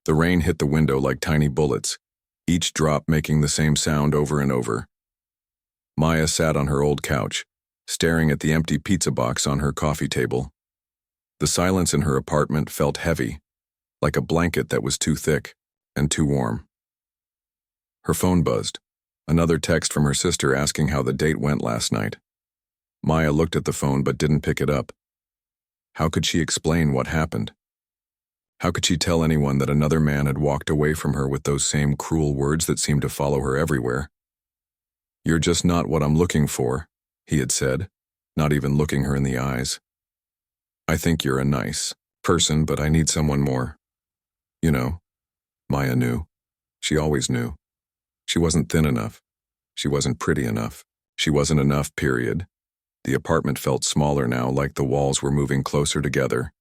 The rain hit the window like tiny bullets, each drop making the same sound over and over. Maya sat on her old couch, staring at the empty pizza box on her coffee table. The silence in her apartment felt heavy, like a blanket that was too thick and too warm. Her phone buzzed, another text from her sister asking how the date went last night. Maya looked at the phone but didn't pick it up. How could she explain what happened? How could she tell anyone that another man had walked away from her with those same cruel words that seemed to follow her everywhere? "You're just not what I'm looking for," he had said, not even looking her in the eyes. "I think you're a nice person, but I need someone more." You know, Maya knew. She always knew. She wasn't thin enough. She wasn't pretty enough. She wasn't enough, period. The apartment felt smaller now, like the walls were moving closer together.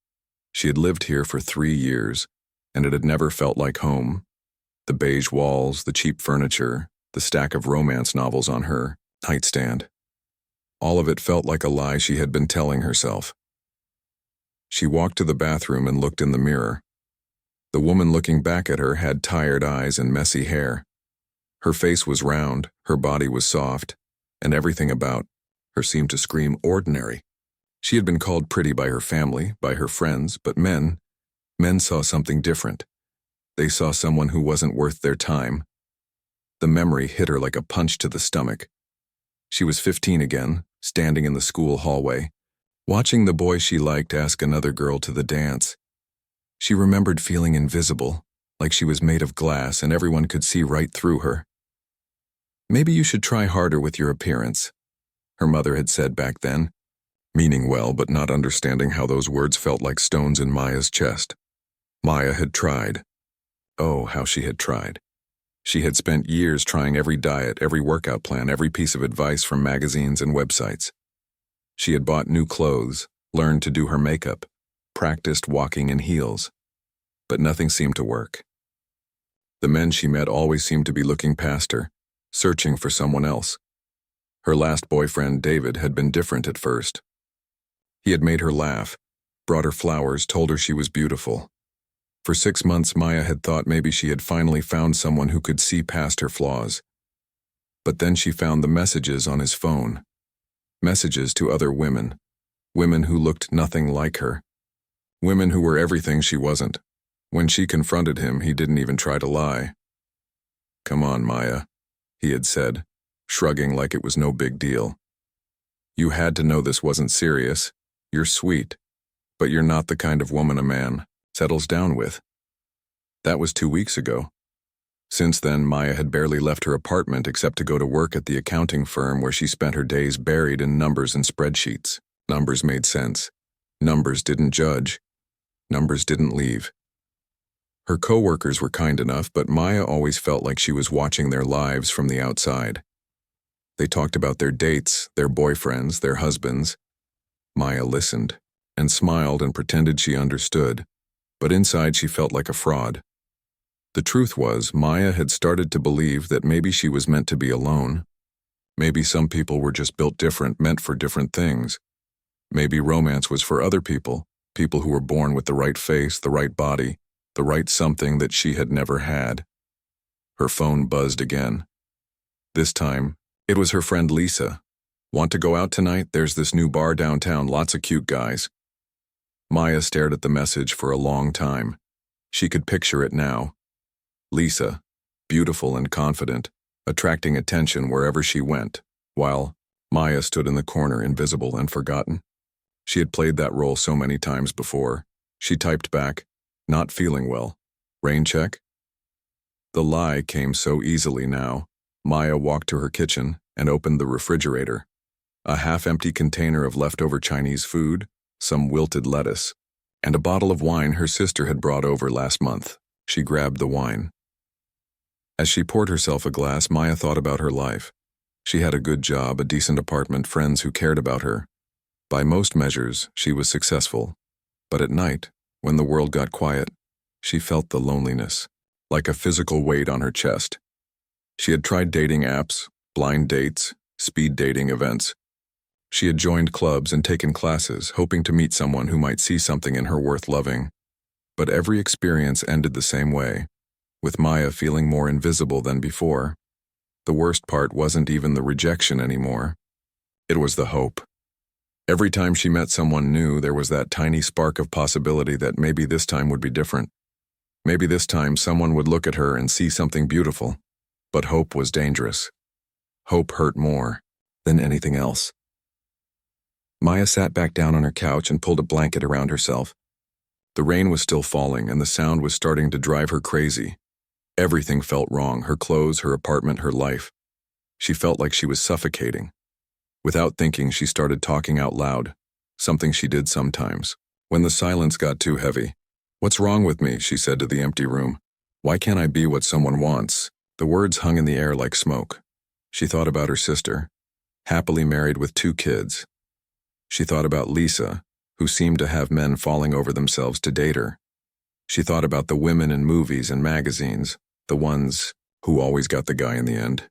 She had lived here for 3 years, and it had never felt like home. The beige walls, the cheap furniture, the stack of romance novels on her nightstand. All of it felt like a lie she had been telling herself. She walked to the bathroom and looked in the mirror. The woman looking back at her had tired eyes and messy hair. Her face was round, her body was soft, and everything about her seemed to scream ordinary. She had been called pretty by her family, by her friends, but men saw something different. They saw someone who wasn't worth their time. The memory hit her like a punch to the stomach. She was 15 again, standing in the school hallway, watching the boy she liked ask another girl to the dance. She remembered feeling invisible, like she was made of glass and everyone could see right through her. "Maybe you should try harder with your appearance," her mother had said back then, meaning well but not understanding how those words felt like stones in Maya's chest. Maya had tried. Oh, how she had tried. She had spent years trying every diet, every workout plan, every piece of advice from magazines and websites. She had bought new clothes, learned to do her makeup, practiced walking in heels. But nothing seemed to work. The men she met always seemed to be looking past her, searching for someone else. Her last boyfriend, David, had been different at first. He had made her laugh, brought her flowers, told her she was beautiful. For 6 months, Maya had thought maybe she had finally found someone who could see past her flaws. But then she found the messages on his phone. Messages to other women. Women who looked nothing like her. Women who were everything she wasn't. When she confronted him, he didn't even try to lie. "Come on, Maya," he had said, shrugging like it was no big deal. "You had to know this wasn't serious. You're sweet, but you're not the kind of woman a man settles down with." That was 2 weeks ago. Since then, Maya had barely left her apartment except to go to work at the accounting firm where she spent her days buried in numbers and spreadsheets. Numbers made sense. Numbers didn't judge. Numbers didn't leave. Her coworkers were kind enough, but Maya always felt like she was watching their lives from the outside. They talked about their dates, their boyfriends, their husbands. Maya listened and smiled and pretended she understood, but inside she felt like a fraud. The truth was, Maya had started to believe that maybe she was meant to be alone. Maybe some people were just built different, meant for different things. Maybe romance was for other people, people who were born with the right face, the right body, the right something that she had never had. Her phone buzzed again. This time, it was her friend Lisa. "Want to go out tonight? There's this new bar downtown, lots of cute guys." Maya stared at the message for a long time. She could picture it now. Lisa, beautiful and confident, attracting attention wherever she went, while Maya stood in the corner, invisible and forgotten. She had played that role so many times before. She typed back, "Not feeling well. Rain check?" The lie came so easily now. Maya walked to her kitchen and opened the refrigerator. A half-empty container of leftover Chinese food, some wilted lettuce, and a bottle of wine her sister had brought over last month. She grabbed the wine. As she poured herself a glass, Maya thought about her life. She had a good job, a decent apartment, friends who cared about her. By most measures, she was successful. But at night, when the world got quiet, she felt the loneliness, like a physical weight on her chest. She had tried dating apps, blind dates, speed dating events. She had joined clubs and taken classes, hoping to meet someone who might see something in her worth loving. But every experience ended the same way, with Maya feeling more invisible than before. The worst part wasn't even the rejection anymore. It was the hope. Every time she met someone new, there was that tiny spark of possibility that maybe this time would be different. Maybe this time someone would look at her and see something beautiful. But hope was dangerous. Hope hurt more than anything else. Maya sat back down on her couch and pulled a blanket around herself. The rain was still falling, and the sound was starting to drive her crazy. Everything felt wrong, her clothes, her apartment, her life. She felt like she was suffocating. Without thinking, she started talking out loud, something she did sometimes. When the silence got too heavy, "What's wrong with me?" she said to the empty room. "Why can't I be what someone wants?" The words hung in the air like smoke. She thought about her sister, happily married with 2 kids. She thought about Lisa, who seemed to have men falling over themselves to date her. She thought about the women in movies and magazines, the ones who always got the guy in the end.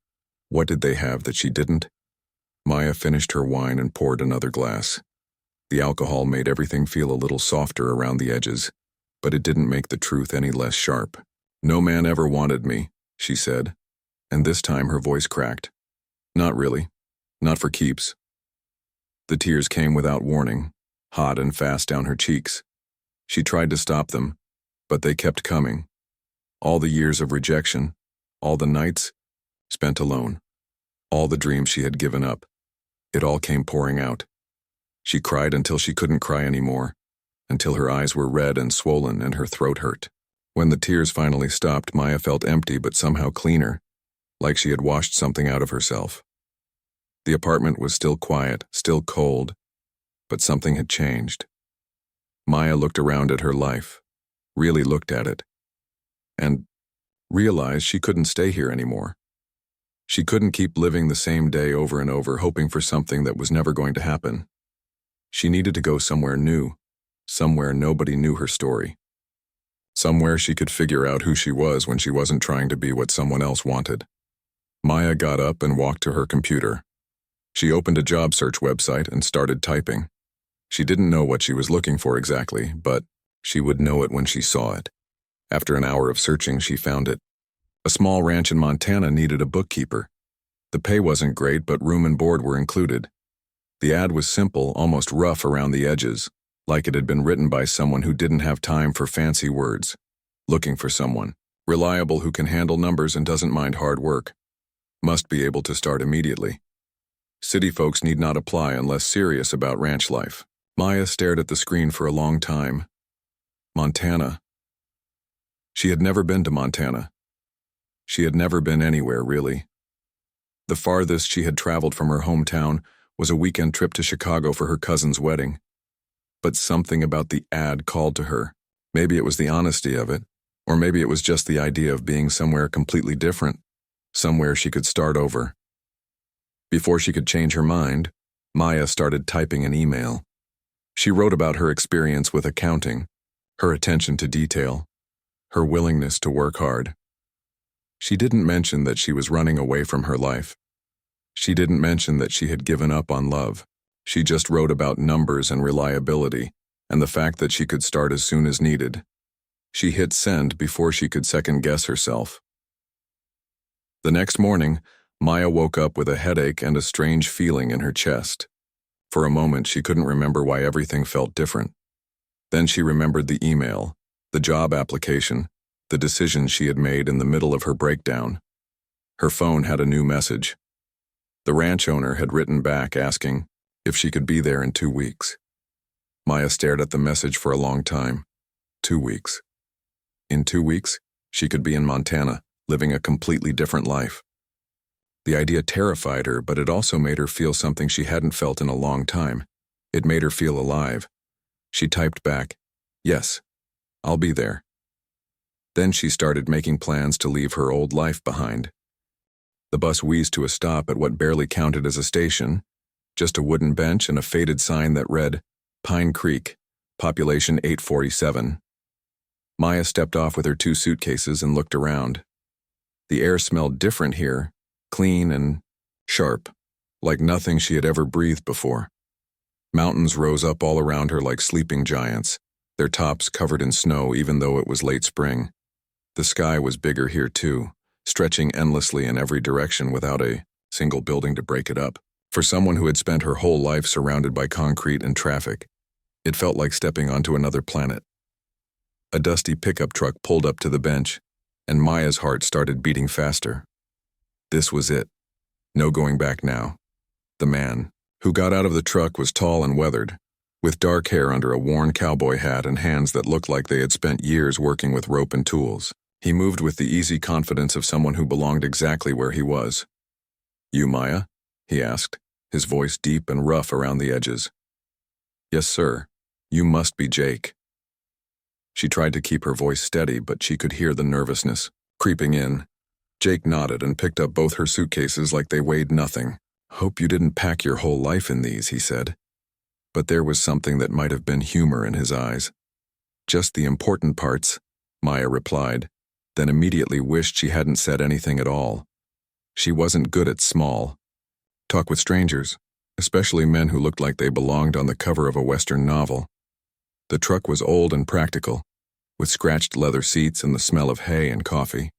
What did they have that she didn't? Maya finished her wine and poured another glass. The alcohol made everything feel a little softer around the edges, but it didn't make the truth any less sharp. "No man ever wanted me," she said, and this time her voice cracked. "Not really. Not for keeps." The tears came without warning, hot and fast down her cheeks. She tried to stop them, but they kept coming. All the years of rejection, all the nights spent alone, all the dreams she had given up, it all came pouring out. She cried until she couldn't cry anymore, until her eyes were red and swollen and her throat hurt. When the tears finally stopped, Maya felt empty but somehow cleaner, like she had washed something out of herself. The apartment was still quiet, still cold, but something had changed. Maya looked around at her life, really looked at it, and realized she couldn't stay here anymore. She couldn't keep living the same day over and over, hoping for something that was never going to happen. She needed to go somewhere new, somewhere nobody knew her story. Somewhere she could figure out who she was when she wasn't trying to be what someone else wanted. Maya got up and walked to her computer. She opened a job search website and started typing. She didn't know what she was looking for exactly, but she would know it when she saw it. After an hour of searching, she found it. A small ranch in Montana needed a bookkeeper. The pay wasn't great, but room and board were included. The ad was simple, almost rough around the edges, like it had been written by someone who didn't have time for fancy words. Looking for someone reliable who can handle numbers and doesn't mind hard work. Must be able to start immediately. City folks need not apply unless serious about ranch life. Maya stared at the screen for a long time. Montana. She had never been to Montana. She had never been anywhere, really. The farthest she had traveled from her hometown was a weekend trip to Chicago for her cousin's wedding. But something about the ad called to her. Maybe it was the honesty of it, or maybe it was just the idea of being somewhere completely different, somewhere she could start over. Before she could change her mind, Maya started typing an email. She wrote about her experience with accounting, her attention to detail, her willingness to work hard. She didn't mention that she was running away from her life. She didn't mention that she had given up on love. She just wrote about numbers and reliability, and the fact that she could start as soon as needed. She hit send before she could second-guess herself. The next morning, Maya woke up with a headache and a strange feeling in her chest. For a moment, she couldn't remember why everything felt different. Then she remembered the email, the job application, the decisions she had made in the middle of her breakdown. Her phone had a new message. The ranch owner had written back asking if she could be there in 2 weeks. Maya stared at the message for a long time. 2 weeks. In 2 weeks, she could be in Montana, living a completely different life. The idea terrified her, but it also made her feel something she hadn't felt in a long time. It made her feel alive. She typed back, "Yes, I'll be there." Then she started making plans to leave her old life behind. The bus wheezed to a stop at what barely counted as a station, just a wooden bench and a faded sign that read, "Pine Creek, population 847. Maya stepped off with her 2 suitcases and looked around. The air smelled different here, clean and sharp, like nothing she had ever breathed before. Mountains rose up all around her like sleeping giants, their tops covered in snow even though it was late spring. The sky was bigger here too, stretching endlessly in every direction without a single building to break it up. For someone who had spent her whole life surrounded by concrete and traffic, it felt like stepping onto another planet. A dusty pickup truck pulled up to the bench, and Maya's heart started beating faster. This was it. No going back now. The man who got out of the truck was tall and weathered, with dark hair under a worn cowboy hat and hands that looked like they had spent years working with rope and tools. He moved with the easy confidence of someone who belonged exactly where he was. "You, Maya?" he asked, his voice deep and rough around the edges. "Yes, sir. You must be Jake." She tried to keep her voice steady, but she could hear the nervousness creeping in. Jake nodded and picked up both her suitcases like they weighed nothing. "Hope you didn't pack your whole life in these," he said. But there was something that might have been humor in his eyes. "Just the important parts," Maya replied, then immediately wished she hadn't said anything at all. She wasn't good at small talk with strangers, especially men who looked like they belonged on the cover of a Western novel. The truck was old and practical, with scratched leather seats and the smell of hay and coffee.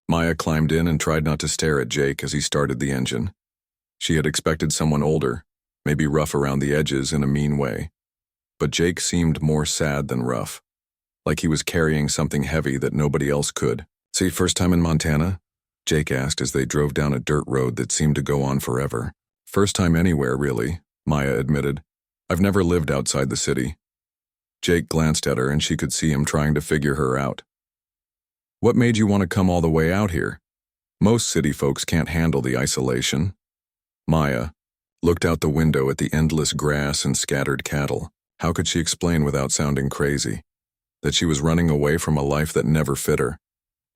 Maya climbed in and tried not to stare at Jake as he started the engine. She had expected someone older, maybe rough around the edges in a mean way. But Jake seemed more sad than rough, like he was carrying something heavy that nobody else could. "See, first time in Montana?" Jake asked as they drove down a dirt road that seemed to go on forever. "First time anywhere, really," Maya admitted. "I've never lived outside the city." Jake glanced at her and she could see him trying to figure her out. "What made you want to come all the way out here? Most city folks can't handle the isolation." Maya looked out the window at the endless grass and scattered cattle. How could she explain without sounding crazy? That she was running away from a life that never fit her?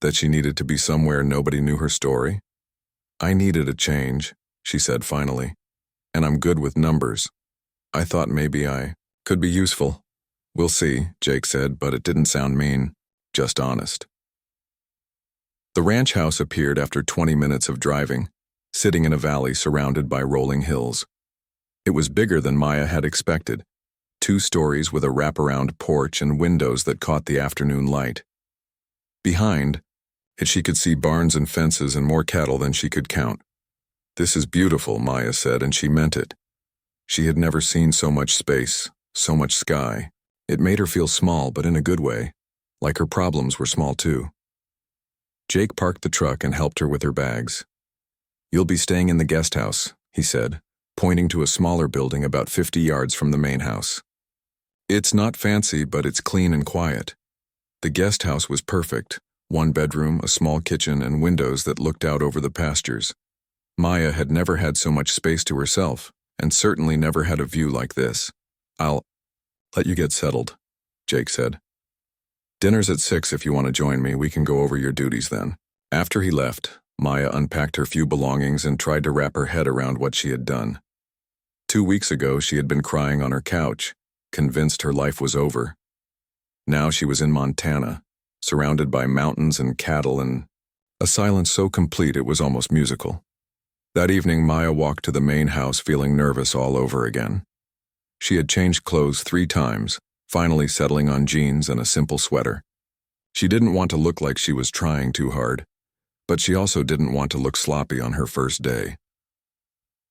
That she needed to be somewhere nobody knew her story? "I needed a change," she said finally. "And I'm good with numbers. I thought maybe I could be useful." "We'll see," Jake said, but it didn't sound mean, just honest. The ranch house appeared after 20 minutes of driving, sitting in a valley surrounded by rolling hills. It was bigger than Maya had expected, 2 stories with a wraparound porch and windows that caught the afternoon light. Behind it, she could see barns and fences and more cattle than she could count. "This is beautiful," Maya said, and she meant it. She had never seen so much space, so much sky. It made her feel small, but in a good way, like her problems were small too. Jake parked the truck and helped her with her bags. "You'll be staying in the guest house," he said, pointing to a smaller building about 50 yards from the main house. "It's not fancy, but it's clean and quiet." The guest house was perfect, 1 bedroom, a small kitchen, and windows that looked out over the pastures. Maya had never had so much space to herself, and certainly never had a view like this. "I'll let you get settled," Jake said. "Dinner's at 6 if you want to join me. We can go over your duties then." After he left, Maya unpacked her few belongings and tried to wrap her head around what she had done. 2 weeks ago, she had been crying on her couch, convinced her life was over. Now she was in Montana, surrounded by mountains and cattle and a silence so complete it was almost musical. That evening, Maya walked to the main house feeling nervous all over again. She had changed clothes 3 times, finally settling on jeans and a simple sweater. She didn't want to look like she was trying too hard, but she also didn't want to look sloppy on her first day.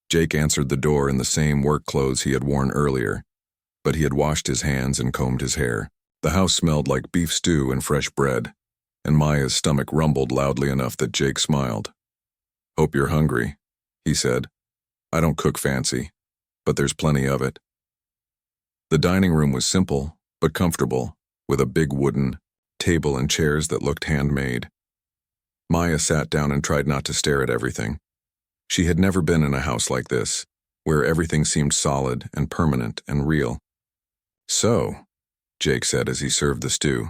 Jake answered the door in the same work clothes he had worn earlier, but he had washed his hands and combed his hair. The house smelled like beef stew and fresh bread, and Maya's stomach rumbled loudly enough that Jake smiled. "Hope you're hungry," he said. "I don't cook fancy, but there's plenty of it." The dining room was simple, but comfortable, with a big wooden table and chairs that looked handmade. Maya sat down and tried not to stare at everything. She had never been in a house like this, where everything seemed solid and permanent and real. "So," Jake said as he served the stew,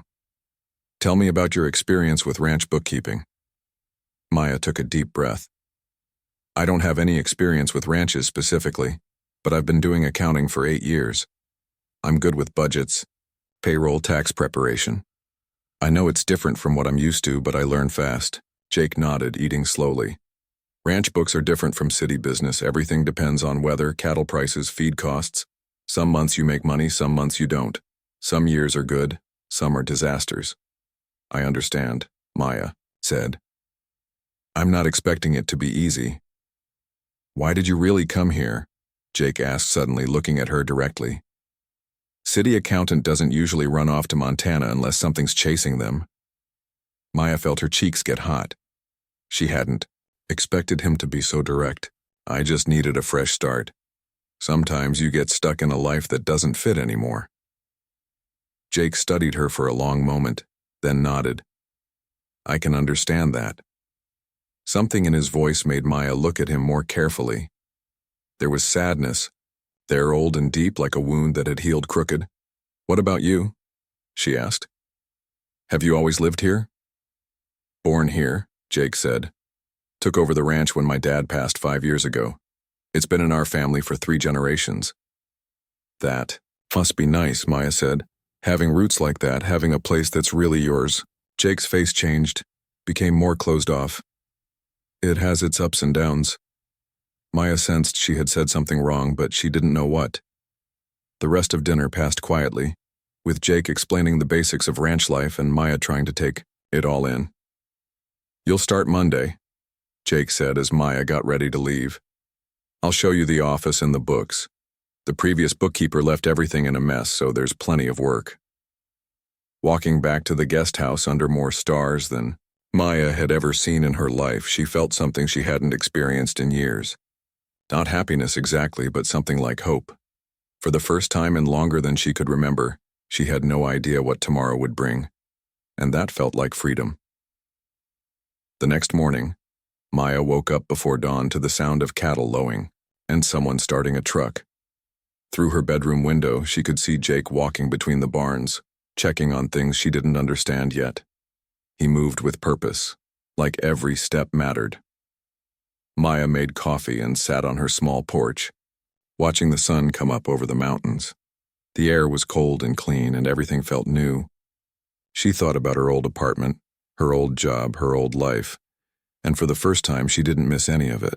"tell me about your experience with ranch bookkeeping." Maya took a deep breath. "I don't have any experience with ranches specifically, but I've been doing accounting for 8 years. I'm good with budgets, payroll, tax preparation. I know it's different from what I'm used to, but I learn fast." Jake nodded, eating slowly. "Ranch books are different from city business. Everything depends on weather, cattle prices, feed costs. Some months you make money, some months you don't. Some years are good, some are disasters. I understand, Maya said. I'm not expecting it to be easy. Why did you really come here? Jake asked suddenly, looking at her directly. City accountant doesn't usually run off to Montana unless something's chasing them. Maya felt her cheeks get hot. She hadn't expected him to be so direct. I just needed a fresh start. Sometimes you get stuck in a life that doesn't fit anymore. Jake studied her for a long moment, then nodded. I can understand that. Something in his voice made Maya look at him more carefully. There was sadness, there old and deep like a wound that had healed crooked. What about you? She asked. Have you always lived here? Born here, Jake said. Took over the ranch when my dad passed 5 years ago. It's been in our family for 3 generations. That must be nice, Maya said. Having roots like that, having a place that's really yours. Jake's face changed, became more closed off. It has its ups and downs. Maya sensed she had said something wrong, but she didn't know what. The rest of dinner passed quietly, with Jake explaining the basics of ranch life and Maya trying to take it all in. You'll start Monday, Jake said as Maya got ready to leave. I'll show you the office and the books. The previous bookkeeper left everything in a mess, so there's plenty of work. Walking back to the guest house under more stars than Maya had ever seen in her life, she felt something she hadn't experienced in years. Not happiness exactly, but something like hope. For the first time in longer than she could remember, she had no idea what tomorrow would bring, and that felt like freedom. The next morning, Maya woke up before dawn to the sound of cattle lowing and someone starting a truck. Through her bedroom window, she could see Jake walking between the barns, checking on things she didn't understand yet. He moved with purpose, like every step mattered. Maya made coffee and sat on her small porch, watching the sun come up over the mountains. The air was cold and clean, and everything felt new. She thought about her old apartment, her old job, her old life, and for the first time she didn't miss any of it.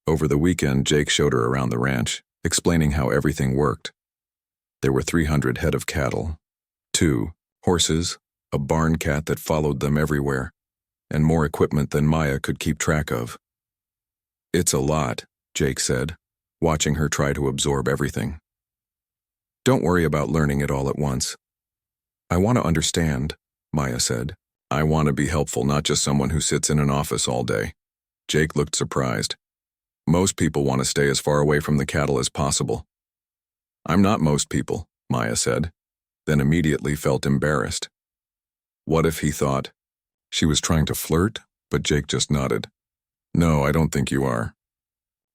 Over the weekend, Jake showed her around the ranch, explaining how everything worked. There were 300 head of cattle, 2 horses, a barn cat that followed them everywhere, and more equipment than Maya could keep track of. It's a lot, Jake said, watching her try to absorb everything. Don't worry about learning it all at once. I want to understand, Maya said. I want to be helpful, not just someone who sits in an office all day. Jake looked surprised. Most people want to stay as far away from the cattle as possible. I'm not most people, Maya said, then immediately felt embarrassed. What if he thought she was trying to flirt, but Jake just nodded. No, I don't think you are.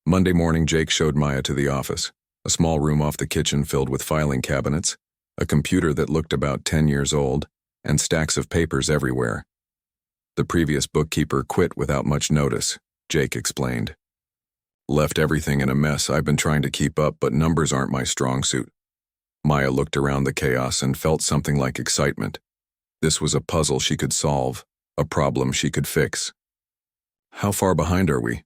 Monday morning, Jake showed Maya to the office, a small room off the kitchen filled with filing cabinets, a computer that looked about 10 years old, and stacks of papers everywhere. The previous bookkeeper quit without much notice, Jake explained. Left everything in a mess. I've been trying to keep up, but numbers aren't my strong suit. Maya looked around the chaos and felt something like excitement. This was a puzzle she could solve, a problem she could fix. How far behind are we?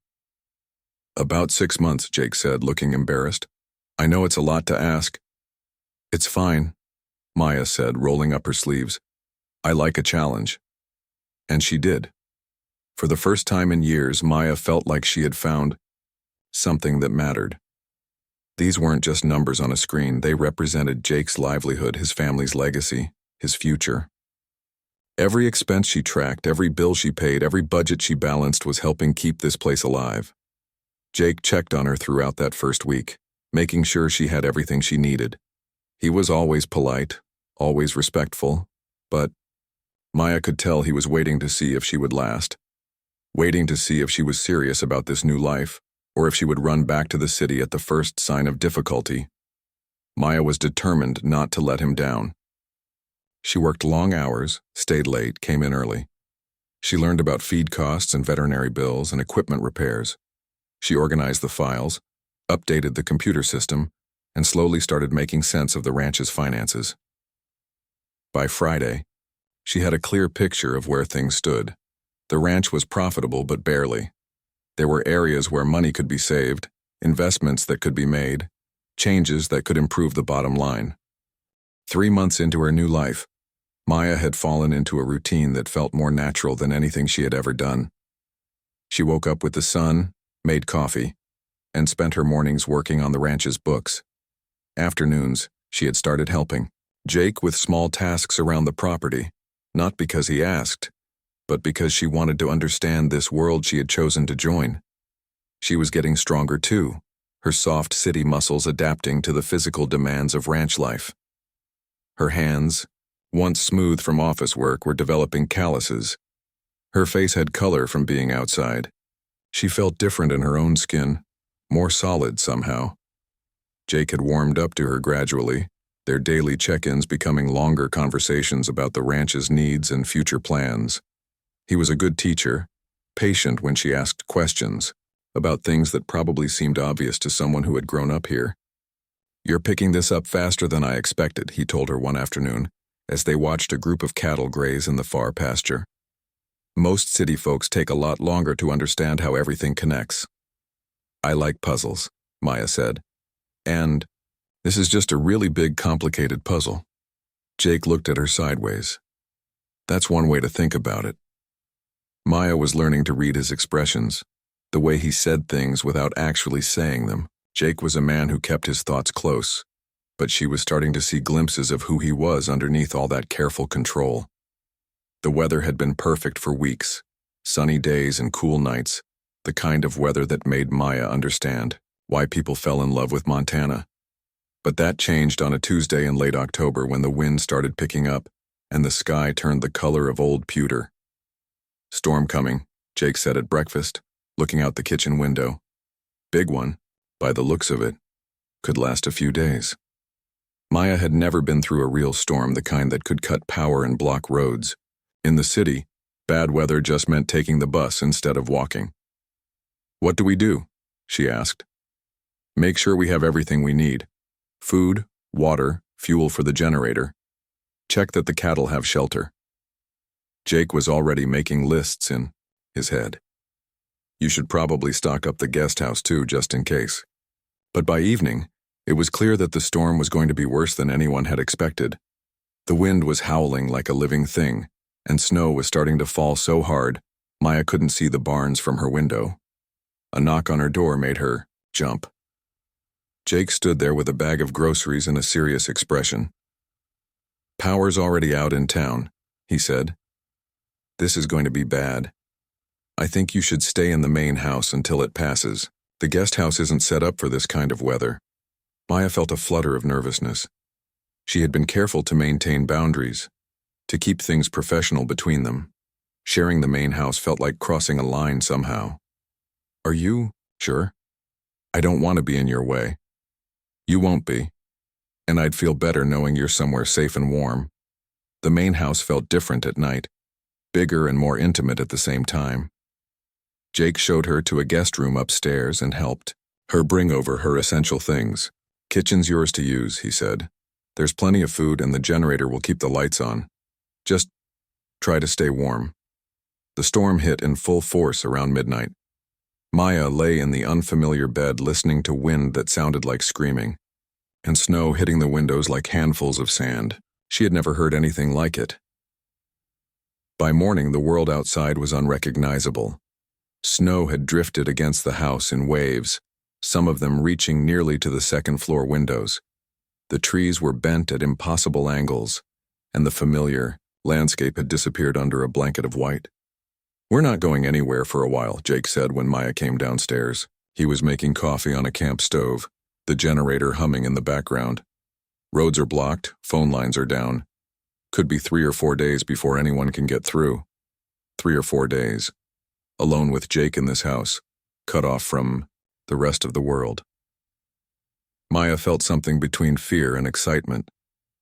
About 6 months, Jake said, looking embarrassed. I know it's a lot to ask. It's fine, Maya said, rolling up her sleeves. I like a challenge. And she did. For the first time in years, Maya felt like she had found something that mattered. These weren't just numbers on a screen. They represented Jake's livelihood, his family's legacy, his future. Every expense she tracked, every bill she paid, every budget she balanced was helping keep this place alive. Jake checked on her throughout that first week, making sure she had everything she needed. He was always polite, always respectful, but Maya could tell he was waiting to see if she would last, waiting to see if she was serious about this new life, or if she would run back to the city at the first sign of difficulty. Maya was determined not to let him down. She worked long hours, stayed late, came in early. She learned about feed costs and veterinary bills and equipment repairs. She organized the files, updated the computer system, and slowly started making sense of the ranch's finances. By Friday, she had a clear picture of where things stood. The ranch was profitable, but barely. There were areas where money could be saved, investments that could be made, changes that could improve the bottom line. 3 months into her new life, Maya had fallen into a routine that felt more natural than anything she had ever done. She woke up with the sun, made coffee, and spent her mornings working on the ranch's books. Afternoons, she had started helping Jake with small tasks around the property, not because he asked, but because she wanted to understand this world she had chosen to join. She was getting stronger too, her soft city muscles adapting to the physical demands of ranch life. Her hands, once smooth from office work, were developing calluses. Her face had color from being outside. She felt different in her own skin, more solid somehow. Jake had warmed up to her gradually, their daily check-ins becoming longer conversations about the ranch's needs and future plans. He was a good teacher, patient when she asked questions about things that probably seemed obvious to someone who had grown up here. "You're picking this up faster than I expected," he told her one afternoon, as they watched a group of cattle graze in the far pasture. "Most city folks take a lot longer to understand how everything connects." "I like puzzles," Maya said. "And this is just a really big, complicated puzzle." Jake looked at her sideways. "That's one way to think about it." Maya was learning to read his expressions, the way he said things without actually saying them. Jake was a man who kept his thoughts close, but she was starting to see glimpses of who he was underneath all that careful control. The weather had been perfect for weeks, sunny days and cool nights, the kind of weather that made Maya understand why people fell in love with Montana. But that changed on a Tuesday in late October when the wind started picking up and the sky turned the color of old pewter. "Storm coming," Jake said at breakfast, looking out the kitchen window. "Big one, by the looks of it. Could last a few days." Maya had never been through a real storm, the kind that could cut power and block roads. In the city, bad weather just meant taking the bus instead of walking. "What do we do?" she asked. "Make sure we have everything we need. Food, water, fuel for the generator. Check that the cattle have shelter." Jake was already making lists in his head. "You should probably stock up the guest house too, just in case." But by evening, it was clear that the storm was going to be worse than anyone had expected. The wind was howling like a living thing, and snow was starting to fall so hard, Maya couldn't see the barns from her window. A knock on her door made her jump. Jake stood there with a bag of groceries and a serious expression. "Power's already out in town," he said. "This is going to be bad. I think you should stay in the main house until it passes. The guest house isn't set up for this kind of weather." Maya felt a flutter of nervousness. She had been careful to maintain boundaries, to keep things professional between them. Sharing the main house felt like crossing a line somehow. "Are you sure? I don't want to be in your way." "You won't be. And I'd feel better knowing you're somewhere safe and warm." The main house felt different at night, bigger and more intimate at the same time. Jake showed her to a guest room upstairs and helped her bring over her essential things. "Kitchen's yours to use," he said. "There's plenty of food and the generator will keep the lights on. Just try to stay warm." The storm hit in full force around midnight. Maya lay in the unfamiliar bed listening to wind that sounded like screaming, and snow hitting the windows like handfuls of sand. She had never heard anything like it. By morning, the world outside was unrecognizable. Snow had drifted against the house in waves, some of them reaching nearly to the second-floor windows. The trees were bent at impossible angles, and the familiar landscape had disappeared under a blanket of white. "We're not going anywhere for a while," Jake said when Maya came downstairs. He was making coffee on a camp stove, the generator humming in the background. "Roads are blocked, phone lines are down. Could be 3 or 4 days before anyone can get through." 3 or 4 days. Alone with Jake in this house, cut off from the rest of the world. Maya felt something between fear and excitement,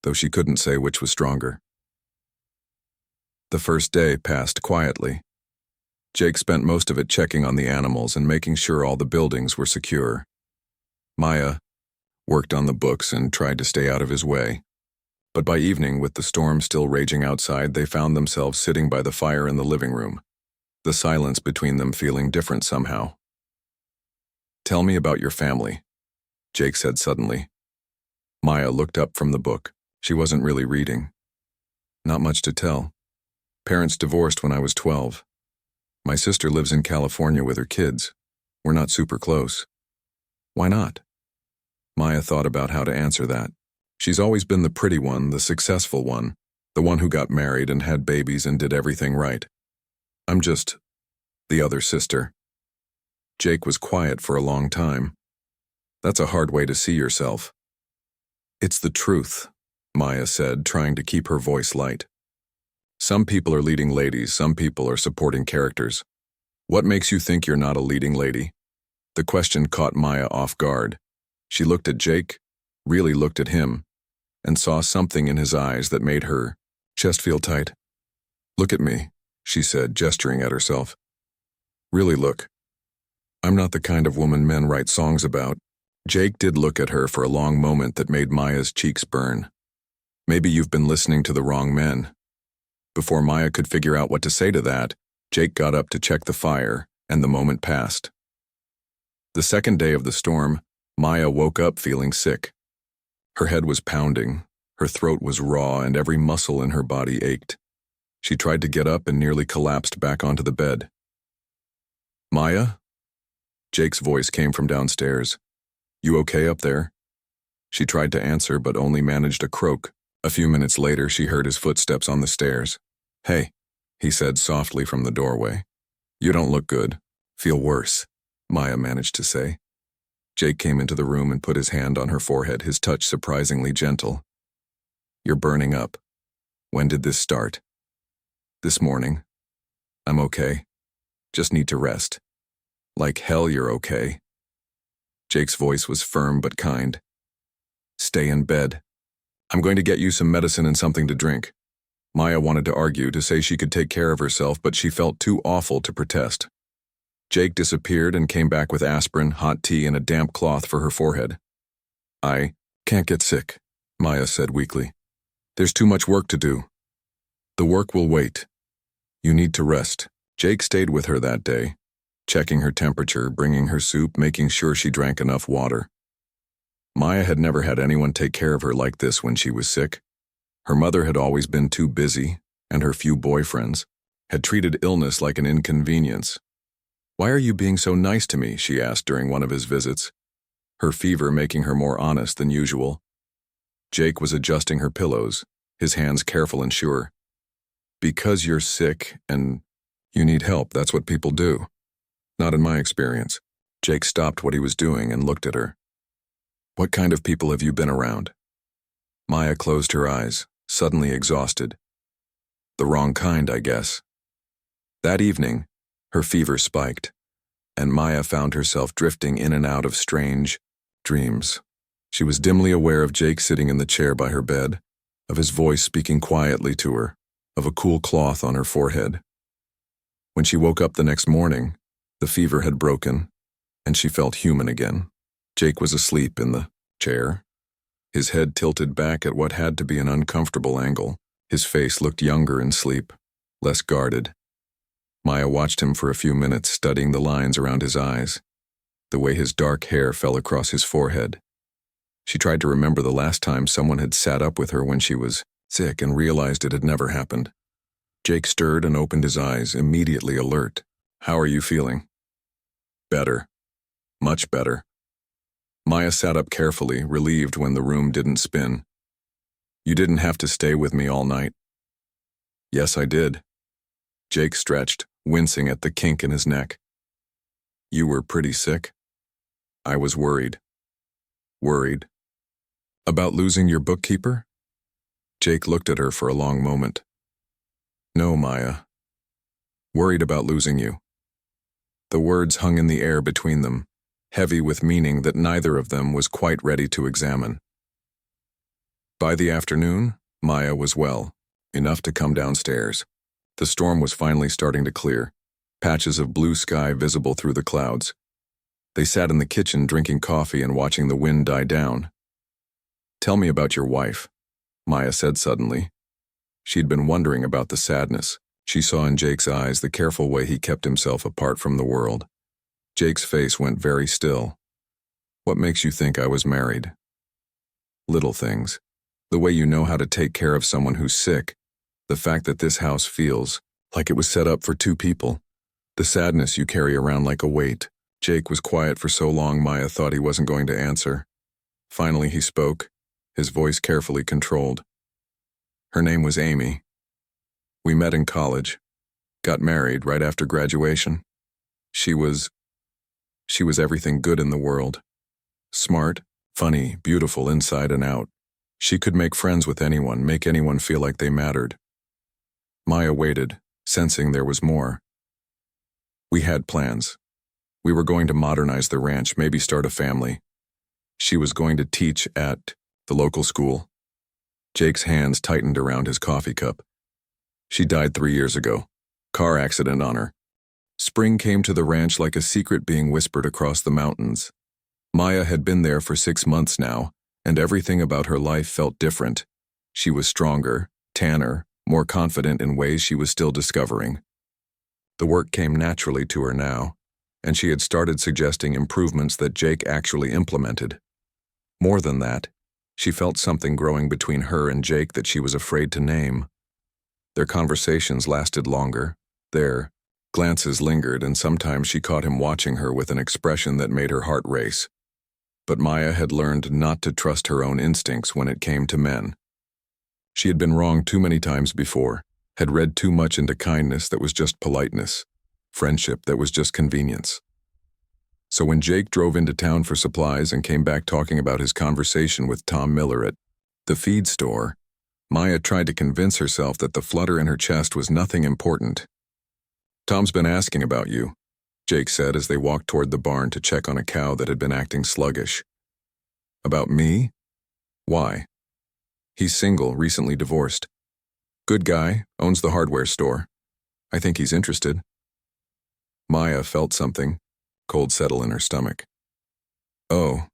though she couldn't say which was stronger. The first day passed quietly. Jake spent most of it checking on the animals and making sure all the buildings were secure. Maya worked on the books and tried to stay out of his way. But by evening, with the storm still raging outside, they found themselves sitting by the fire in the living room, the silence between them feeling different somehow. "Tell me about your family," Jake said suddenly. Maya looked up from the book, She wasn't really reading. Not much to tell. Parents divorced when I was 12. My sister lives in California with her kids. We're not super close. Why not? Maya thought about how to answer that. She's always been the pretty one, the successful one, the one who got married and had babies and did everything right. I'm just the other sister. Jake was quiet for a long time. That's a hard way to see yourself. It's the truth, Maya said, trying to keep her voice light. Some people are leading ladies, some people are supporting characters. What makes you think you're not a leading lady? The question caught Maya off guard. She looked at Jake, really looked at him, and saw something in his eyes that made her chest feel tight. Look at me, she said, gesturing at herself. Really look. I'm not the kind of woman men write songs about. Jake did look at her for a long moment that made Maya's cheeks burn. Maybe you've been listening to the wrong men. Before Maya could figure out what to say to that, Jake got up to check the fire, and the moment passed. The second day of the storm, Maya woke up feeling sick. Her head was pounding, her throat was raw, and every muscle in her body ached. She tried to get up and nearly collapsed back onto the bed. Maya? Jake's voice came from downstairs. You okay up there? She tried to answer, but only managed a croak. A few minutes later, she heard his footsteps on the stairs. Hey, he said softly from the doorway. You don't look good. Feel worse, Maya managed to say. Jake came into the room and put his hand on her forehead, his touch surprisingly gentle. You're burning up. When did this start? This morning. I'm okay. Just need to rest. Like hell you're okay. Jake's voice was firm but kind. Stay in bed. I'm going to get you some medicine and something to drink. Maya wanted to argue, to say she could take care of herself, but she felt too awful to protest. Jake disappeared and came back with aspirin, hot tea, and a damp cloth for her forehead. I can't get sick, Maya said weakly. There's too much work to do. The work will wait. You need to rest. Jake stayed with her that day, checking her temperature, bringing her soup, making sure she drank enough water. Maya had never had anyone take care of her like this when she was sick. Her mother had always been too busy, and her few boyfriends had treated illness like an inconvenience. Why are you being so nice to me? She asked during one of his visits, her fever making her more honest than usual. Jake was adjusting her pillows, his hands careful and sure. Because you're sick and you need help, that's what people do. Not in my experience. Jake stopped what he was doing and looked at her. What kind of people have you been around? Maya closed her eyes, suddenly exhausted. The wrong kind, I guess. That evening, her fever spiked, and Maya found herself drifting in and out of strange dreams. She was dimly aware of Jake sitting in the chair by her bed, of his voice speaking quietly to her, of a cool cloth on her forehead. When she woke up the next morning, the fever had broken, and she felt human again. Jake was asleep in the chair, his head tilted back at what had to be an uncomfortable angle. His face looked younger in sleep, less guarded. Maya watched him for a few minutes, studying the lines around his eyes, the way his dark hair fell across his forehead. She tried to remember the last time someone had sat up with her when she was sick and realized it had never happened. Jake stirred and opened his eyes, immediately alert. How are you feeling? Better. Much better. Maya sat up carefully, relieved when the room didn't spin. You didn't have to stay with me all night. Yes, I did. Jake stretched, wincing at the kink in his neck. You were pretty sick. I was worried. Worried? About losing your bookkeeper? Jake looked at her for a long moment. No, Maya. Worried about losing you. The words hung in the air between them, heavy with meaning that neither of them was quite ready to examine. By the afternoon, Maya was well, enough to come downstairs. The storm was finally starting to clear, patches of blue sky visible through the clouds. They sat in the kitchen drinking coffee and watching the wind die down. Tell me about your wife, Maya said suddenly. She'd been wondering about the sadness. She saw in Jake's eyes the careful way he kept himself apart from the world. Jake's face went very still. What makes you think I was married? Little things. The way you know how to take care of someone who's sick, the fact that this house feels like it was set up for two people, the sadness you carry around like a weight. Jake was quiet for so long Maya thought he wasn't going to answer. Finally he spoke, his voice carefully controlled. Her name was Amy. We met in college, got married right after graduation. She was everything good in the world. Smart, funny, beautiful inside and out. She could make friends with anyone, make anyone feel like they mattered. Maya waited, sensing there was more. We had plans. We were going to modernize the ranch, maybe start a family. She was going to teach at the local school. Jake's hands tightened around his coffee cup. She died 3 years ago. Car accident on her. Spring came to the ranch like a secret being whispered across the mountains. Maya had been there for 6 months now, and everything about her life felt different. She was stronger, tanner, more confident in ways she was still discovering. The work came naturally to her now, and she had started suggesting improvements that Jake actually implemented. More than that, she felt something growing between her and Jake that she was afraid to name. Their conversations lasted longer. Their glances lingered, and sometimes she caught him watching her with an expression that made her heart race. But Maya had learned not to trust her own instincts when it came to men. She had been wrong too many times before, had read too much into kindness that was just politeness, friendship that was just convenience. So when Jake drove into town for supplies and came back talking about his conversation with Tom Miller at the feed store, Maya tried to convince herself that the flutter in her chest was nothing important. "Tom's been asking about you," Jake said as they walked toward the barn to check on a cow that had been acting sluggish. "About me? Why?" "He's single, recently divorced. Good guy, owns the hardware store. I think he's interested." Maya felt something, cold settle in her stomach. "Oh,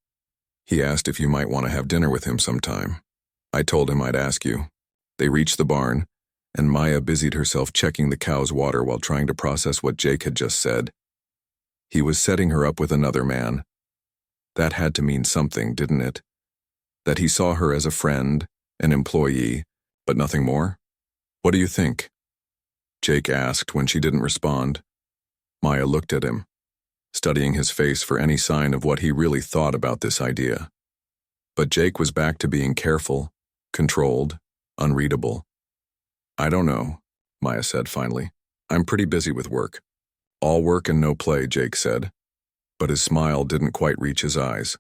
he asked if you might want to have dinner with him sometime. I told him I'd ask you." They reached the barn, and Maya busied herself checking the cow's water while trying to process what Jake had just said. He was setting her up with another man. That had to mean something, didn't it? That he saw her as a friend, an employee, but nothing more? "What do you think?" Jake asked when she didn't respond. Maya looked at him, studying his face for any sign of what he really thought about this idea. But Jake was back to being careful, controlled, unreadable. "I don't know," Maya said finally. "I'm pretty busy with work." "All work and no play," Jake said, but his smile didn't quite reach his eyes.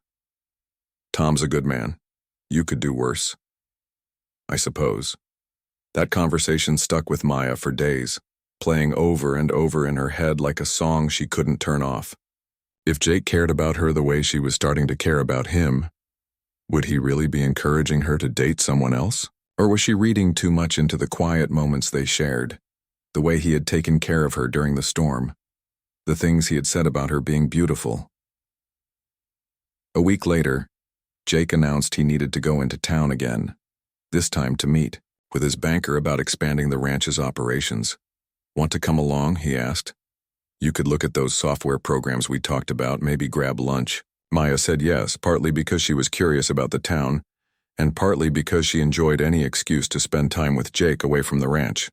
"Tom's a good man. You could do worse." "I suppose." That conversation stuck with Maya for days, playing over and over in her head like a song she couldn't turn off. If Jake cared about her the way she was starting to care about him, would he really be encouraging her to date someone else? Or was she reading too much into the quiet moments they shared, the way he had taken care of her during the storm, the things he had said about her being beautiful? A week later, Jake announced he needed to go into town again, this time to meet with his banker about expanding the ranch's operations. "Want to come along?" he asked. "You could look at those software programs we talked about, maybe grab lunch." Maya said yes, partly because she was curious about the town, and partly because she enjoyed any excuse to spend time with Jake away from the ranch.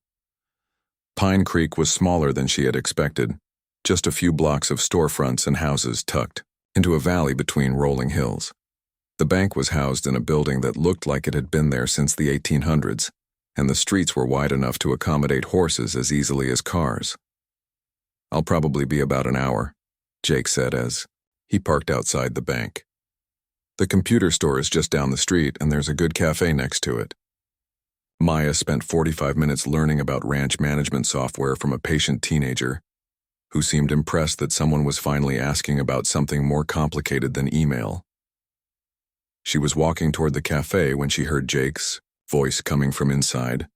Pine Creek was smaller than she had expected, just a few blocks of storefronts and houses tucked into a valley between rolling hills. The bank was housed in a building that looked like it had been there since the 1800s, and the streets were wide enough to accommodate horses as easily as cars. "I'll probably be about an hour," Jake said as he parked outside the bank. "The computer store is just down the street, and there's a good cafe next to it." Maya spent 45 minutes learning about ranch management software from a patient teenager who seemed impressed that someone was finally asking about something more complicated than email. She was walking toward the cafe when she heard Jake's voice coming from inside.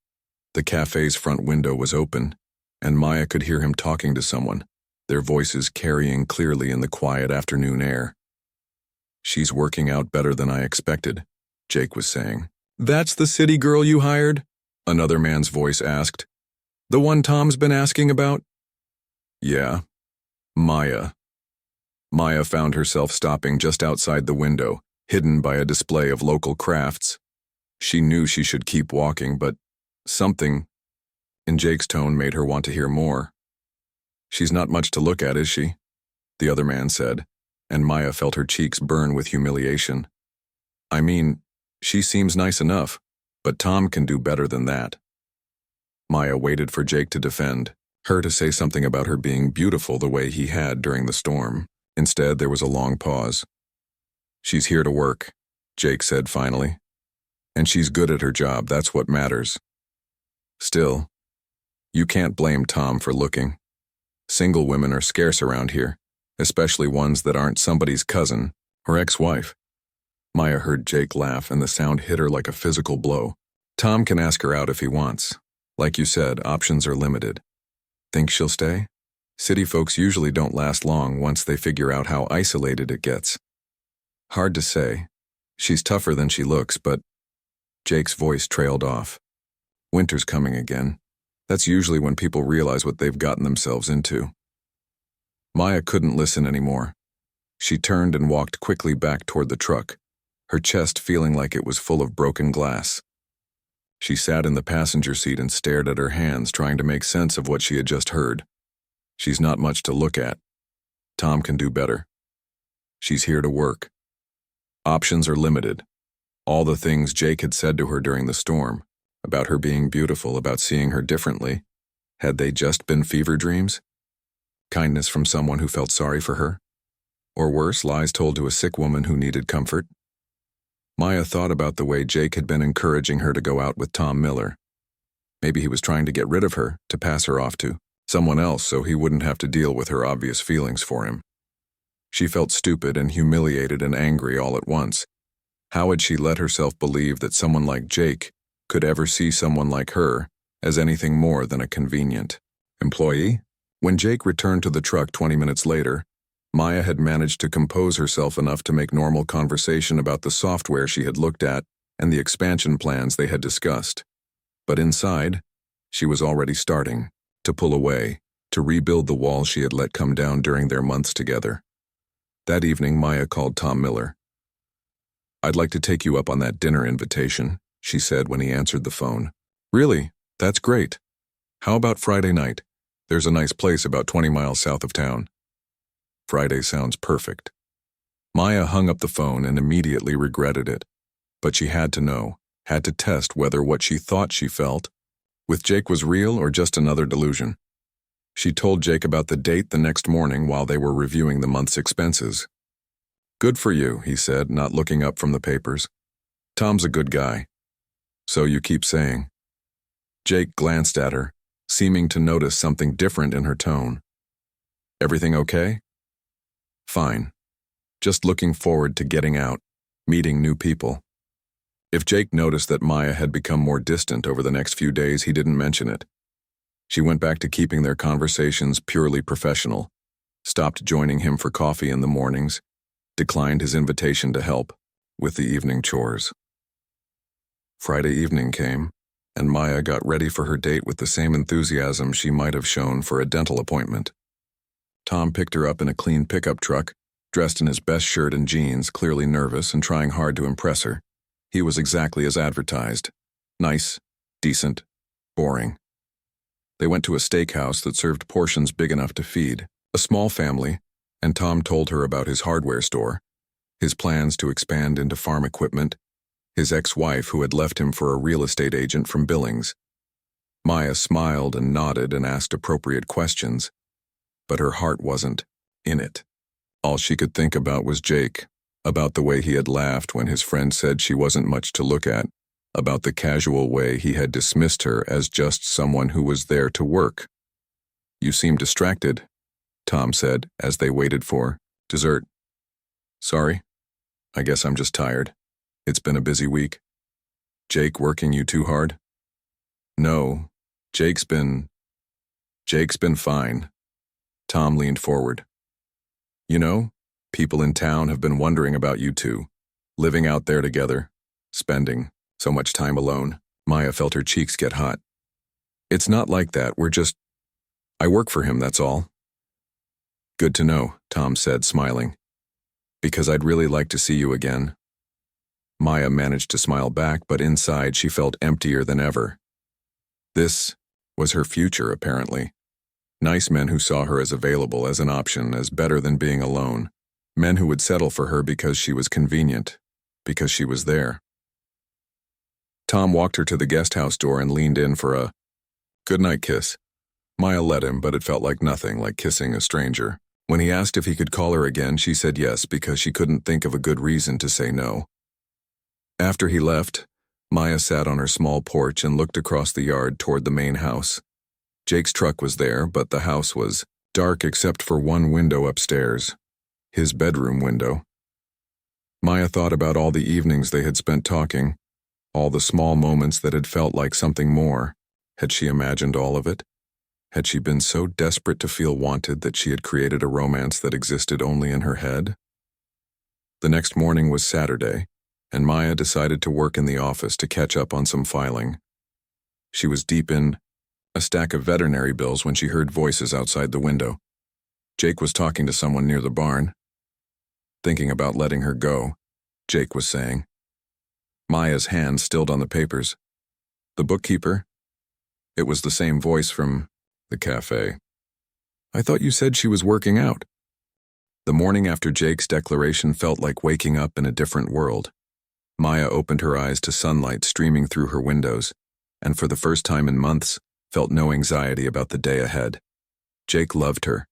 The cafe's front window was open, and Maya could hear him talking to someone, their voices carrying clearly in the quiet afternoon air. "She's working out better than I expected," Jake was saying. "That's the city girl you hired?" another man's voice asked. "The one Tom's been asking about?" "Yeah." Maya. Maya found herself stopping just outside the window, hidden by a display of local crafts. She knew she should keep walking, but something in Jake's tone made her want to hear more. "She's not much to look at, is she?" the other man said, and Maya felt her cheeks burn with humiliation. "I mean, she seems nice enough, but Tom can do better than that." Maya waited for Jake to defend, her to say something about her being beautiful the way he had during the storm. Instead, there was a long pause. "She's here to work," Jake said finally. "And she's good at her job, that's what matters. Still, you can't blame Tom for looking. Single women are scarce around here, especially ones that aren't somebody's cousin or ex-wife." Maya heard Jake laugh, and the sound hit her like a physical blow. "Tom can ask her out if he wants. Like you said, options are limited. Think she'll stay? City folks usually don't last long once they figure out how isolated it gets." "Hard to say. She's tougher than she looks, but—" Jake's voice trailed off. "Winter's coming again. That's usually when people realize what they've gotten themselves into." Maya couldn't listen anymore. She turned and walked quickly back toward the truck, her chest feeling like it was full of broken glass. She sat in the passenger seat and stared at her hands, trying to make sense of what she had just heard. She's not much to look at. Tom can do better. She's here to work. Options are limited. All the things Jake had said to her during the storm, about her being beautiful, about seeing her differently, had they just been fever dreams? Kindness from someone who felt sorry for her? Or worse, lies told to a sick woman who needed comfort? Maya thought about the way Jake had been encouraging her to go out with Tom Miller. Maybe he was trying to get rid of her, to pass her off to someone else so he wouldn't have to deal with her obvious feelings for him. She felt stupid and humiliated and angry all at once. How had she let herself believe that someone like Jake could ever see someone like her as anything more than a convenient employee? When Jake returned to the truck 20 minutes later, Maya had managed to compose herself enough to make normal conversation about the software she had looked at and the expansion plans they had discussed. But inside, she was already starting to pull away, to rebuild the wall she had let come down during their months together. That evening, Maya called Tom Miller. "I'd like to take you up on that dinner invitation," she said when he answered the phone. "Really? That's great. How about Friday night? There's a nice place about 20 miles south of town." Friday sounds perfect. Maya hung up the phone and immediately regretted it. But she had to know, had to test whether what she thought she felt with Jake was real or just another delusion. She told Jake about the date the next morning while they were reviewing the month's expenses. "Good for you," he said, not looking up from the papers. "Tom's a good guy." "So you keep saying." Jake glanced at her, seeming to notice something different in her tone. "Everything okay?" "Fine. Just looking forward to getting out, meeting new people." If Jake noticed that Maya had become more distant over the next few days, he didn't mention it. She went back to keeping their conversations purely professional, stopped joining him for coffee in the mornings, declined his invitation to help with the evening chores. Friday evening came, and Maya got ready for her date with the same enthusiasm she might have shown for a dental appointment. Tom picked her up in a clean pickup truck, dressed in his best shirt and jeans, clearly nervous and trying hard to impress her. He was exactly as advertised. Nice, decent, boring. They went to a steakhouse that served portions big enough to feed a small family, and Tom told her about his hardware store, his plans to expand into farm equipment, his ex-wife who had left him for a real estate agent from Billings. Maya smiled and nodded and asked appropriate questions, but her heart wasn't in it. All she could think about was Jake, about the way he had laughed when his friend said she wasn't much to look at, about the casual way he had dismissed her as just someone who was there to work. "You seem distracted," Tom said as they waited for dessert. "Sorry. I guess I'm just tired. It's been a busy week." "Jake working you too hard?" "No. Jake's been fine." Tom leaned forward. "You know, people in town have been wondering about you two, living out there together, spending so much time alone." Maya felt her cheeks get hot. "It's not like that, I work for him, that's all." "Good to know," Tom said, smiling. "Because I'd really like to see you again." Maya managed to smile back, but inside she felt emptier than ever. This was her future, apparently. Nice men who saw her as available, as an option, as better than being alone. Men who would settle for her because she was convenient, because she was there. Tom walked her to the guest house door and leaned in for a goodnight kiss. Maya let him, but it felt like nothing, like kissing a stranger. When he asked if he could call her again, she said yes because she couldn't think of a good reason to say no. After he left, Maya sat on her small porch and looked across the yard toward the main house. Jake's truck was there, but the house was dark except for one window upstairs, his bedroom window. Maya thought about all the evenings they had spent talking, all the small moments that had felt like something more. Had she imagined all of it? Had she been so desperate to feel wanted that she had created a romance that existed only in her head? The next morning was Saturday, and Maya decided to work in the office to catch up on some filing. She was deep in a stack of veterinary bills when she heard voices outside the window. Jake was talking to someone near the barn. Thinking about letting her go, Jake was saying. Maya's hand stilled on the papers. The bookkeeper? It was the same voice from the cafe. I thought you said she was working out. The morning after Jake's declaration felt like waking up in a different world. Maya opened her eyes to sunlight streaming through her windows, and for the first time in months, felt no anxiety about the day ahead. Jake loved her.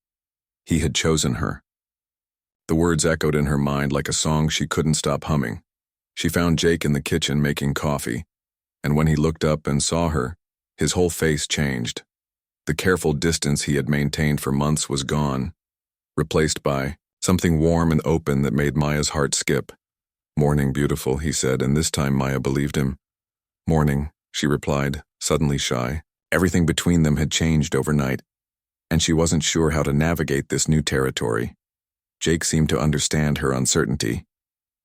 He had chosen her. The words echoed in her mind like a song she couldn't stop humming. She found Jake in the kitchen making coffee, and when he looked up and saw her, his whole face changed. The careful distance he had maintained for months was gone, replaced by something warm and open that made Maya's heart skip. Morning, beautiful, he said, and this time Maya believed him. Morning, she replied, suddenly shy. Everything between them had changed overnight, and she wasn't sure how to navigate this new territory. Jake seemed to understand her uncertainty.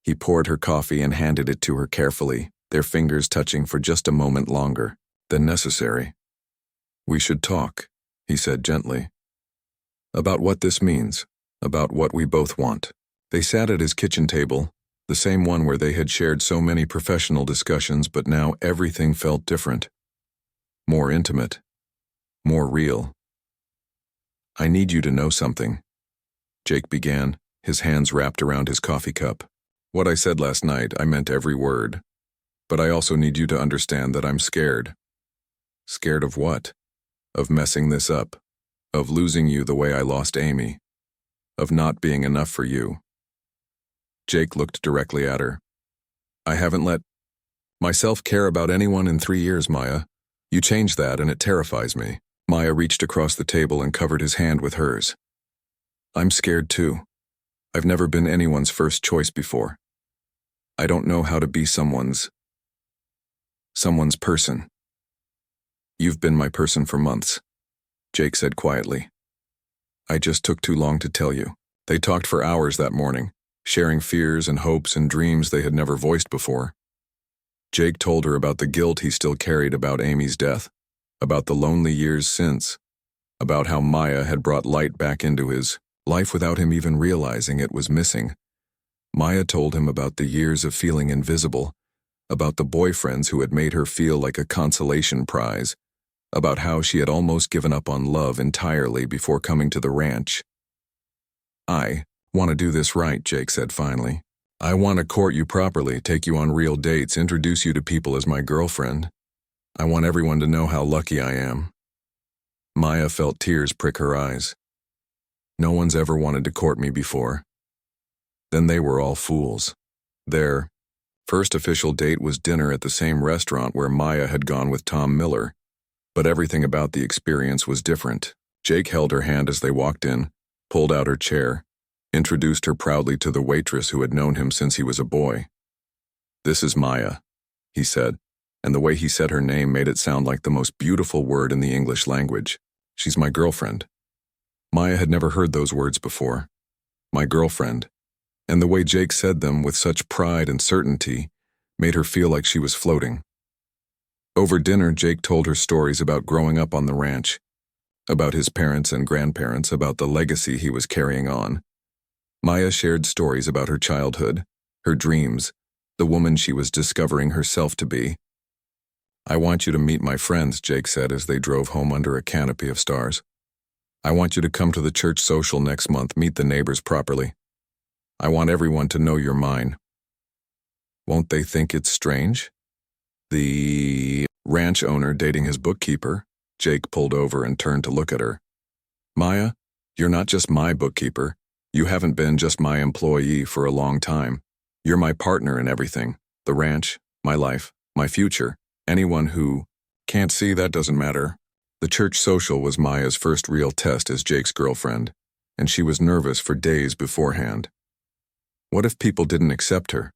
He poured her coffee and handed it to her carefully, their fingers touching for just a moment longer than necessary. We should talk, he said gently. About what this means, about what we both want. They sat at his kitchen table, the same one where they had shared so many professional discussions, but now everything felt different. More intimate. More real. I need you to know something, Jake began, his hands wrapped around his coffee cup. What I said last night, I meant every word. But I also need you to understand that I'm scared. Scared of what? Of messing this up. Of losing you the way I lost Amy. Of not being enough for you. Jake looked directly at her. I haven't let myself care about anyone in 3 years, Maya. You changed that and it terrifies me. Maya reached across the table and covered his hand with hers. I'm scared too. I've never been anyone's first choice before. I don't know how to be someone's person. You've been my person for months, Jake said quietly. I just took too long to tell you. They talked for hours that morning, sharing fears and hopes and dreams they had never voiced before. Jake told her about the guilt he still carried about Amy's death, about the lonely years since, about how Maya had brought light back into his life without him even realizing it was missing. Maya told him about the years of feeling invisible, about the boyfriends who had made her feel like a consolation prize, about how she had almost given up on love entirely before coming to the ranch. I want to do this right, Jake said finally. I want to court you properly, take you on real dates, introduce you to people as my girlfriend. I want everyone to know how lucky I am. Maya felt tears prick her eyes. No one's ever wanted to court me before. Then they were all fools. Their first official date was dinner at the same restaurant where Maya had gone with Tom Miller. But everything about the experience was different. Jake held her hand as they walked in, pulled out her chair, introduced her proudly to the waitress who had known him since he was a boy. This is Maya, he said, and the way he said her name made it sound like the most beautiful word in the English language. She's my girlfriend. Maya had never heard those words before. My girlfriend. And the way Jake said them with such pride and certainty made her feel like she was floating. Over dinner, Jake told her stories about growing up on the ranch, about his parents and grandparents, about the legacy he was carrying on. Maya shared stories about her childhood, her dreams, the woman she was discovering herself to be. "I want you to meet my friends," Jake said as they drove home under a canopy of stars. "I want you to come to the church social next month, meet the neighbors properly. I want everyone to know you're mine." "Won't they think it's strange?" The ranch owner dating his bookkeeper. Jake pulled over and turned to look at her. "Maya, you're not just my bookkeeper. You haven't been just my employee for a long time. You're my partner in everything. The ranch, my life, my future. Anyone who can't see that doesn't matter." The church social was Maya's first real test as Jake's girlfriend, and she was nervous for days beforehand. What if people didn't accept her?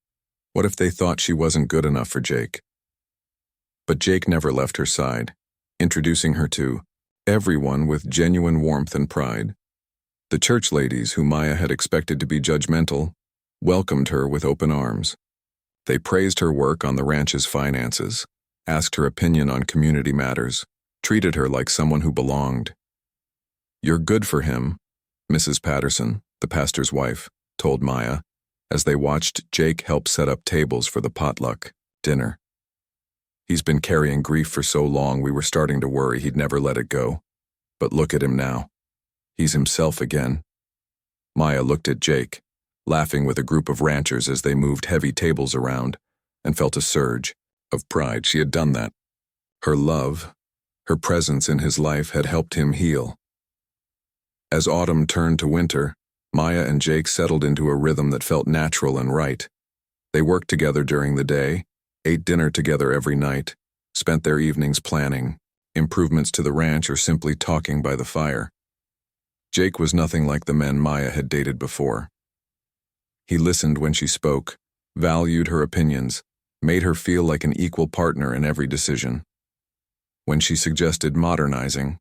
What if they thought she wasn't good enough for Jake? But Jake never left her side, introducing her to everyone with genuine warmth and pride. The church ladies, who Maya had expected to be judgmental, welcomed her with open arms. They praised her work on the ranch's finances, asked her opinion on community matters, treated her like someone who belonged. "You're good for him," Mrs. Patterson, the pastor's wife, told Maya, as they watched Jake help set up tables for the potluck dinner. "He's been carrying grief for so long we were starting to worry he'd never let it go. But look at him now. He's himself again." Maya looked at Jake, laughing with a group of ranchers as they moved heavy tables around, and felt a surge of pride. She had done that. Her love, her presence in his life had helped him heal. As autumn turned to winter, Maya and Jake settled into a rhythm that felt natural and right. They worked together during the day, ate dinner together every night, spent their evenings planning improvements to the ranch or simply talking by the fire. Jake was nothing like the men Maya had dated before. He listened when she spoke, valued her opinions, made her feel like an equal partner in every decision. When she suggested modernizing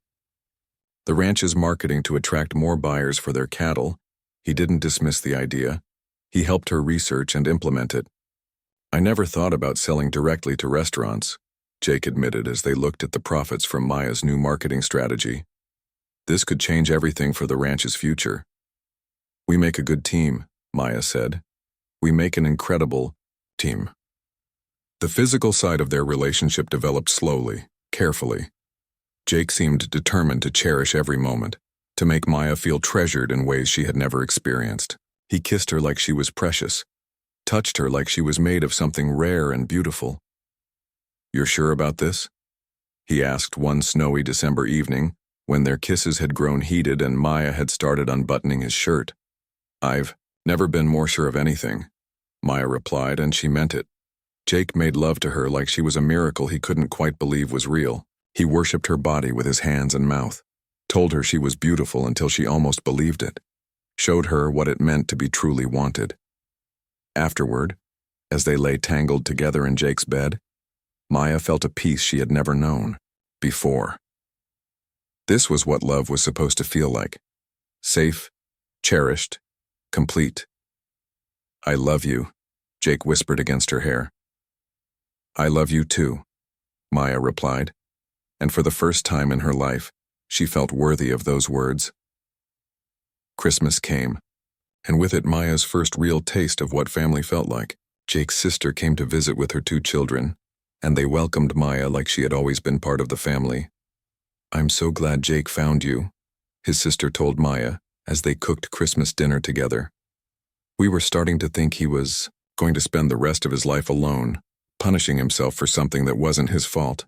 the ranch's marketing to attract more buyers for their cattle, he didn't dismiss the idea. He helped her research and implement it. "I never thought about selling directly to restaurants," Jake admitted as they looked at the profits from Maya's new marketing strategy. "This could change everything for the ranch's future." "We make a good team," Maya said. "We make an incredible team." The physical side of their relationship developed slowly, carefully. Jake seemed determined to cherish every moment, to make Maya feel treasured in ways she had never experienced. He kissed her like she was precious, touched her like she was made of something rare and beautiful. "You're sure about this?" he asked one snowy December evening, when their kisses had grown heated and Maya had started unbuttoning his shirt. "I've never been more sure of anything," Maya replied, and she meant it. Jake made love to her like she was a miracle he couldn't quite believe was real. He worshipped her body with his hands and mouth, told her she was beautiful until she almost believed it, showed her what it meant to be truly wanted. Afterward, as they lay tangled together in Jake's bed, Maya felt a peace she had never known before. This was what love was supposed to feel like: safe, cherished, complete. "I love you," Jake whispered against her hair. "I love you too," Maya replied, and for the first time in her life, she felt worthy of those words. Christmas came, and with it Maya's first real taste of what family felt like. Jake's sister came to visit with her 2 children, and they welcomed Maya like she had always been part of the family. "I'm so glad Jake found you," his sister told Maya as they cooked Christmas dinner together. "We were starting to think he was going to spend the rest of his life alone, punishing himself for something that wasn't his fault."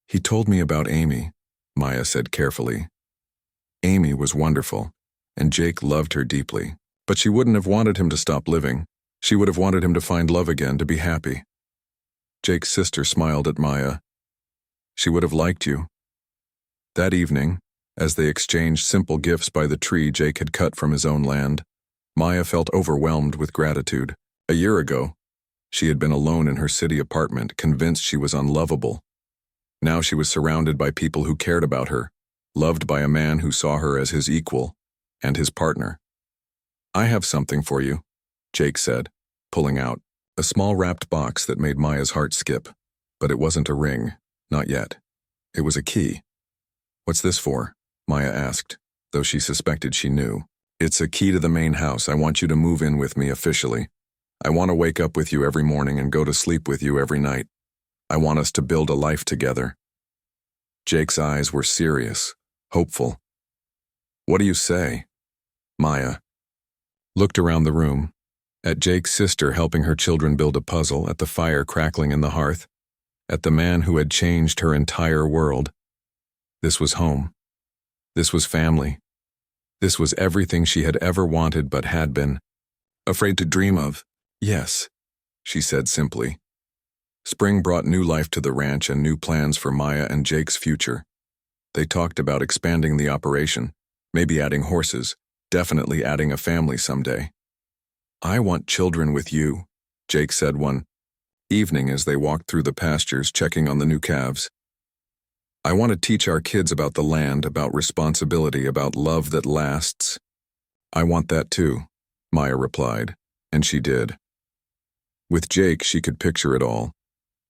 "He told me about Amy," Maya said carefully. "Amy was wonderful, and Jake loved her deeply, but she wouldn't have wanted him to stop living. She would have wanted him to find love again, to be happy." Jake's sister smiled at Maya. "She would have liked you." That evening, as they exchanged simple gifts by the tree Jake had cut from his own land, Maya felt overwhelmed with gratitude. A year ago, she had been alone in her city apartment, convinced she was unlovable. Now she was surrounded by people who cared about her, loved by a man who saw her as his equal and his partner. "I have something for you," Jake said, pulling out a small wrapped box that made Maya's heart skip. But it wasn't a ring, not yet. It was a key. "What's this for?" Maya asked, though she suspected she knew. "It's a key to the main house. I want you to move in with me officially. I want to wake up with you every morning and go to sleep with you every night. I want us to build a life together." Jake's eyes were serious, hopeful. "What do you say?" Maya looked around the room, at Jake's sister helping her children build a puzzle, at the fire crackling in the hearth, at the man who had changed her entire world. This was home. This was family. This was everything she had ever wanted but had been afraid to dream of. "Yes," she said simply. Spring brought new life to the ranch and new plans for Maya and Jake's future. They talked about expanding the operation, maybe adding horses, definitely adding a family someday. "I want children with you," Jake said one evening as they walked through the pastures checking on the new calves. "I want to teach our kids about the land, about responsibility, about love that lasts." "I want that too," Maya replied, and she did. With Jake, she could picture it all.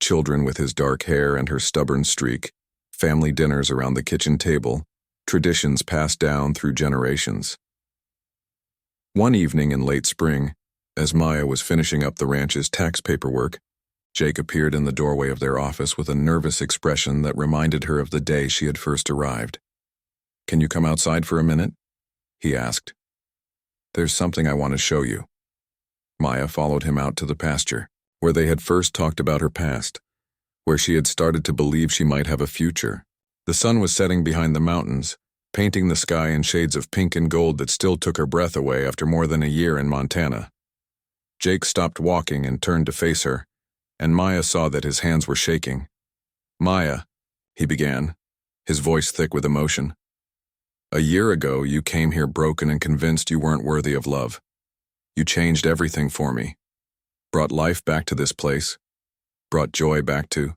Children with his dark hair and her stubborn streak, family dinners around the kitchen table, traditions passed down through generations. One evening in late spring, as Maya was finishing up the ranch's tax paperwork, Jake appeared in the doorway of their office with a nervous expression that reminded her of the day she had first arrived. "Can you come outside for a minute?" he asked. "There's something I want to show you." Maya followed him out to the pasture, where they had first talked about her past, where she had started to believe she might have a future. The sun was setting behind the mountains, painting the sky in shades of pink and gold that still took her breath away after more than a year in Montana. Jake stopped walking and turned to face her, and Maya saw that his hands were shaking. "Maya," he began, his voice thick with emotion. "A year ago, you came here broken and convinced you weren't worthy of love. You changed everything for me, brought life back to this place, brought joy back to